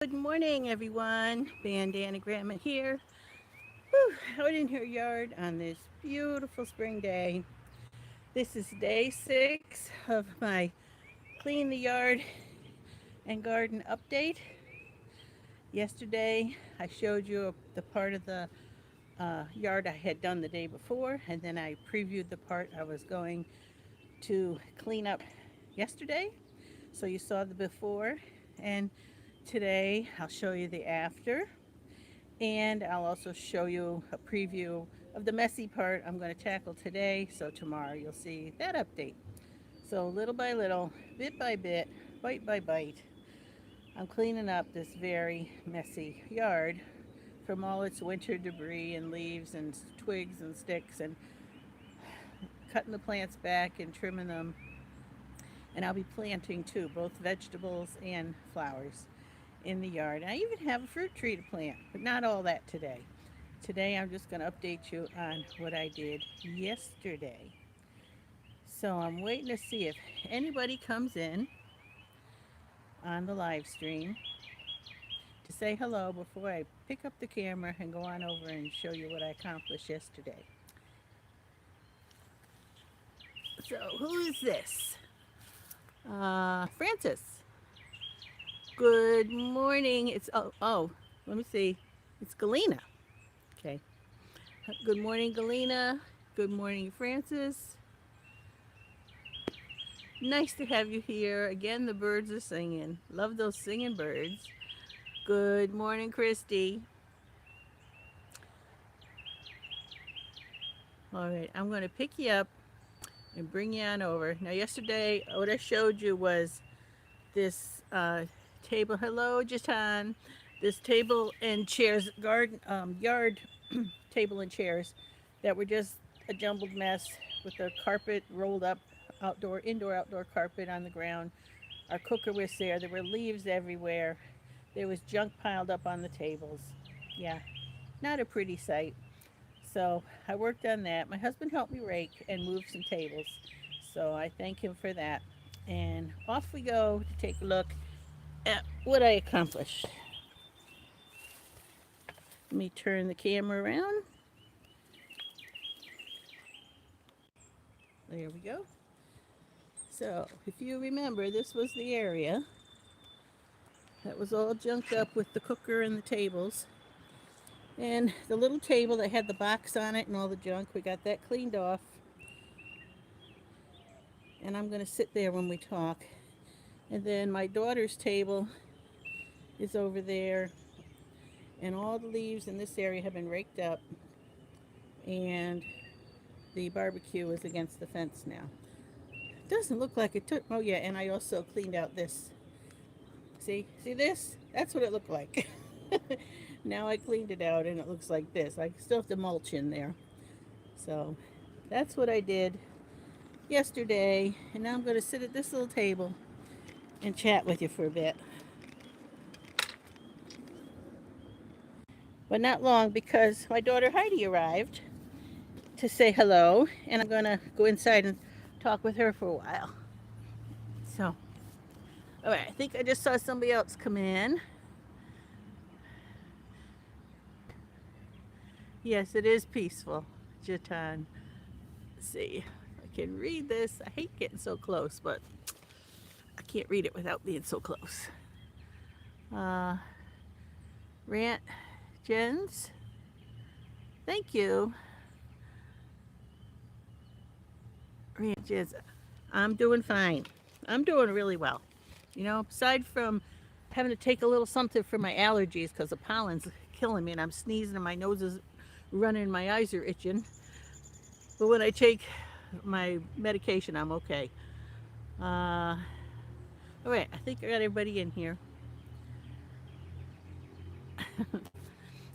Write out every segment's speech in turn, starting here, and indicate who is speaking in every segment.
Speaker 1: Good morning, everyone. Bandana Gramma here. Whew, out in her yard on this beautiful spring day. This is day 6 of my clean the yard and garden update. Yesterday, I showed you the part of the yard I had done the day before, and then I previewed the part I was going to clean up yesterday. So you saw the before, and today I'll show you the after. And I'll also show you a preview of the messy part I'm going to tackle today. So tomorrow you'll see that update. So little by little, bit by bit, bite by bite, I'm cleaning up this very messy yard from all its winter debris and leaves and twigs and sticks, and cutting the plants back and trimming them. And I'll be planting too, both vegetables and flowers in the yard. I even have a fruit tree to plant, but not all that today. Today I'm just going to update you on what I did yesterday. So I'm waiting to see if anybody comes in on the live stream to say hello before I pick up the camera and go on over and show you what I accomplished yesterday. So who is this? Francis. Good morning. Let me see. It's Galena. Okay. Good morning, Galena. Good morning, Francis. Nice to have you here. Again, the birds are singing. Love those singing birds. Good morning, Christy. All right, I'm going to pick you up and bring you on over. Now, yesterday, what I showed you was this table. Hello, Jatan. This table and chairs, yard table and chairs that were just a jumbled mess with the carpet rolled up, indoor, outdoor carpet on the ground. Our cooker was there. There were leaves everywhere. There was junk piled up on the tables. Yeah, not a pretty sight. So I worked on that. My husband helped me rake and move some tables. So I thank him for that. And off we go to take a look at what I accomplished. Let me turn the camera around. There we go. So if you remember, this was the area that was all junked up with the cooker and the tables. And the little table that had the box on it and all the junk, we got that cleaned off. And I'm going to sit there when we talk. And then my daughter's table is over there. And all the leaves in this area have been raked up. And the barbecue is against the fence now. It doesn't look like it took, oh yeah, and I also cleaned out this. See this? That's what it looked like. Now I cleaned it out and it looks like this. I still have to mulch in there. So that's what I did yesterday. And now I'm going to sit at this little table and chat with you for a bit. But not long, because my daughter Heidi arrived to say hello. And I'm going to go inside and talk with her for a while. So, all right, I think I just saw somebody else come in. Yes, it is peaceful, Jatan. Let's see. I can read this. I hate getting so close, but I can't read it without being so close. Uh, Rant Jens, thank you. Rant Jens, I'm doing fine. I'm doing really well. You know, aside from having to take a little something for my allergies because the pollen's killing me and I'm sneezing and my nose is running and my eyes are itching. But when I take my medication, I'm okay. All right, I think I got everybody in here.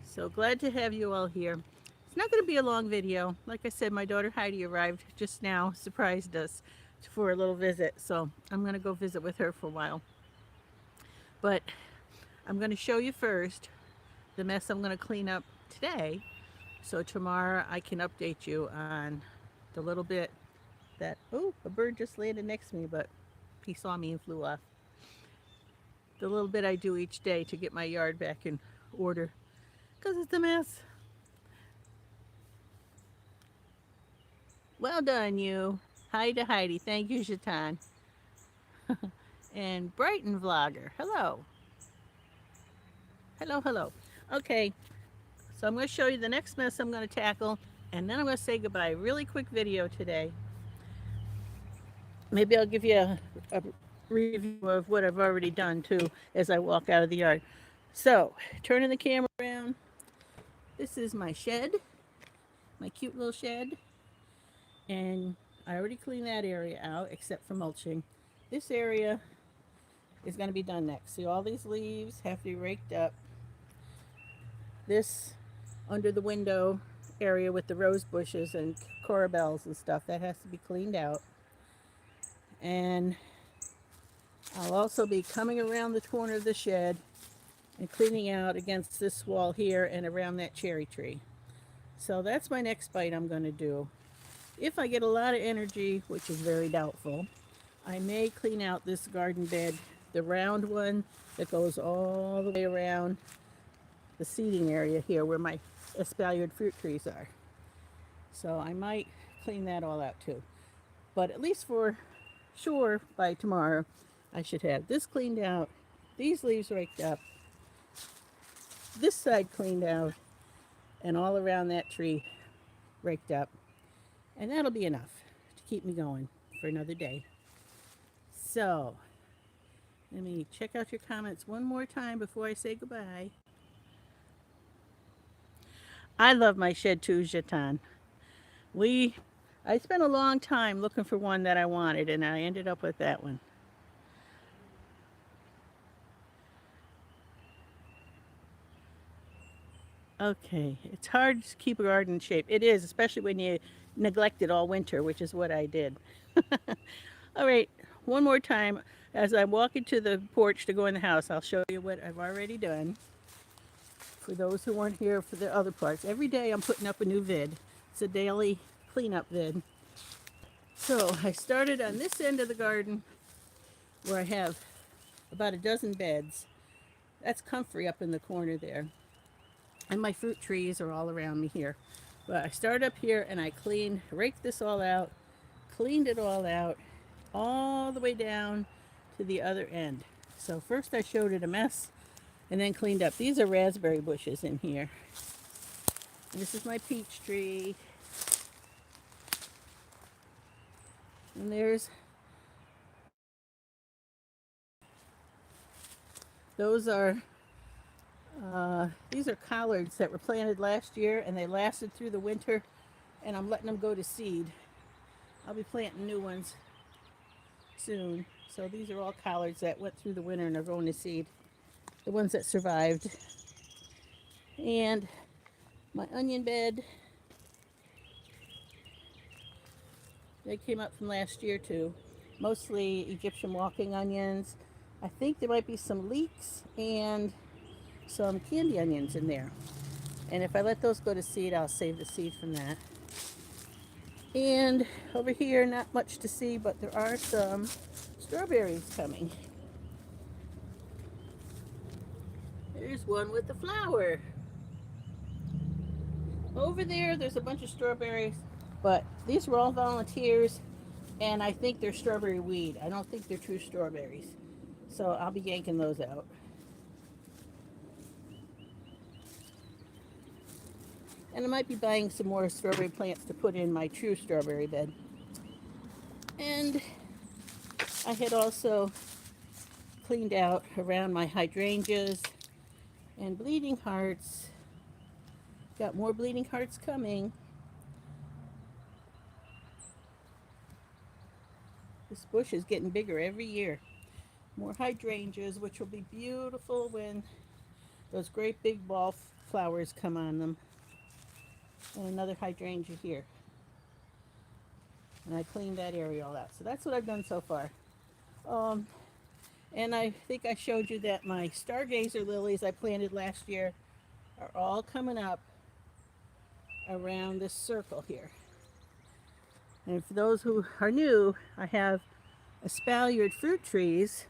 Speaker 1: So glad to have you all here. It's not going to be a long video. Like I said, my daughter Heidi arrived just now, surprised us for a little visit. So I'm going to go visit with her for a while. But I'm going to show you first the mess I'm going to clean up today. So tomorrow I can update you on the little bit that, oh, a bird just landed next to me, but he saw me and flew off. the little bit I do each day to get my yard back in order because it's a mess. Well done, you. Hi to Heidi. Thank you, Shaitan. And Brighton Vlogger. Hello. Hello, hello. Okay, so I'm going to show you the next mess I'm going to tackle, and then I'm going to say goodbye. Really quick video today. Maybe I'll give you a review of what I've already done too as I walk out of the yard. So, turning the camera around. This is my shed, my cute little shed. And I already cleaned that area out except for mulching. This area is going to be done next. See, all these leaves have to be raked up. This under the window area with the rose bushes and corabels and stuff, that has to be cleaned out. And I'll also be coming around the corner of the shed and cleaning out against this wall here and around that cherry tree. So that's my next bite I'm going to do. If I get a lot of energy, which is very doubtful, I may clean out this garden bed, the round one that goes all the way around the seating area here where my espaliered fruit trees are. So I might clean that all out too. But at least for sure by tomorrow, I should have this cleaned out, these leaves raked up, this side cleaned out, and all around that tree raked up. And that'll be enough to keep me going for another day. So, let me check out your comments one more time before I say goodbye. I love my shed too, Jatan. I spent a long time looking for one that I wanted, and I ended up with that one. Okay, it's hard to keep a garden in shape. It is, especially when you neglect it all winter, which is what I did. All right, one more time. As I'm walking to the porch to go in the house, I'll show you what I've already done. For those who weren't here for the other parts, every day I'm putting up a new vid. It's a daily cleanup vid. So I started on this end of the garden where I have about a dozen beds. That's comfrey up in the corner there. And my fruit trees are all around me here. But I started up here and I raked this all out, cleaned it all the way down to the other end. So first I showed it a mess and then cleaned up. These are raspberry bushes in here. And this is my peach tree. And these are collards that were planted last year and they lasted through the winter, and I'm letting them go to seed. I'll be planting new ones soon. So these are all collards that went through the winter and are going to seed. The ones that survived. And my onion bed, they came up from last year too. Mostly Egyptian walking onions. I think there might be some leeks and some candy onions in there. And if I let those go to seed, I'll save the seed from that. And over here, not much to see, but there are some strawberries coming. There's one with the flower. Over there, there's a bunch of strawberries, but these were all volunteers, and I think they're strawberry weed. I don't think they're true strawberries. So I'll be yanking those out. And I might be buying some more strawberry plants to put in my true strawberry bed. And I had also cleaned out around my hydrangeas and bleeding hearts. Got more bleeding hearts coming. This bush is getting bigger every year. More hydrangeas, which will be beautiful when those great big ball flowers come on them. And another hydrangea here. And I cleaned that area all out. So that's what I've done so far. And I think I showed you that my stargazer lilies I planted last year are all coming up around this circle here. And for those who are new, I have espaliered fruit trees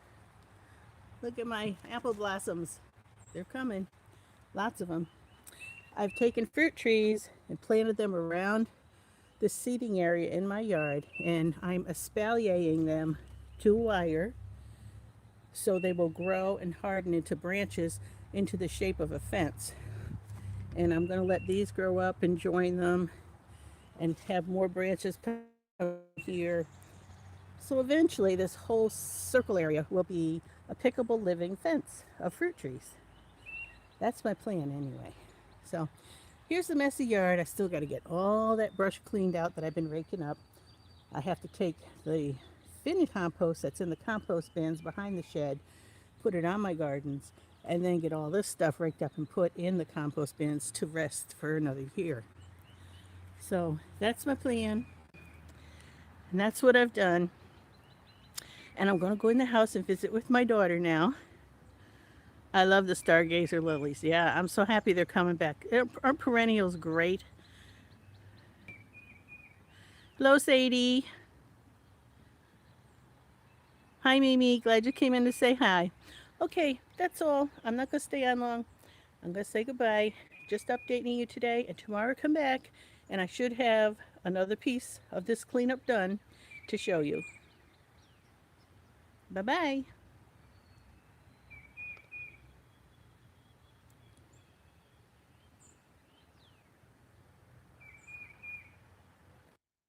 Speaker 1: Look at my apple blossoms. They're coming. Lots of them. I've taken fruit trees and planted them around the seating area in my yard, and I'm espaliering them to wire so they will grow and harden into branches into the shape of a fence. And I'm going to let these grow up and join them and have more branches here. So eventually, this whole circle area will be a pickable living fence of fruit trees. That's my plan anyway. So here's the messy yard. I still got to get all that brush cleaned out that I've been raking up. I have to take the finished compost that's in the compost bins behind the shed, put it on my gardens, and then get all this stuff raked up and put in the compost bins to rest for another year. So that's my plan, and that's what I've done. And I'm going to go in the house and visit with my daughter now. I love the stargazer lilies. Yeah, I'm so happy they're coming back. Aren't perennials great? Hello, Sadie. Hi, Mimi. Glad you came in to say hi. Okay, that's all. I'm not going to stay on long. I'm going to say goodbye. Just updating you today, and tomorrow come back, and I should have another piece of this cleanup done to show you. Bye-bye.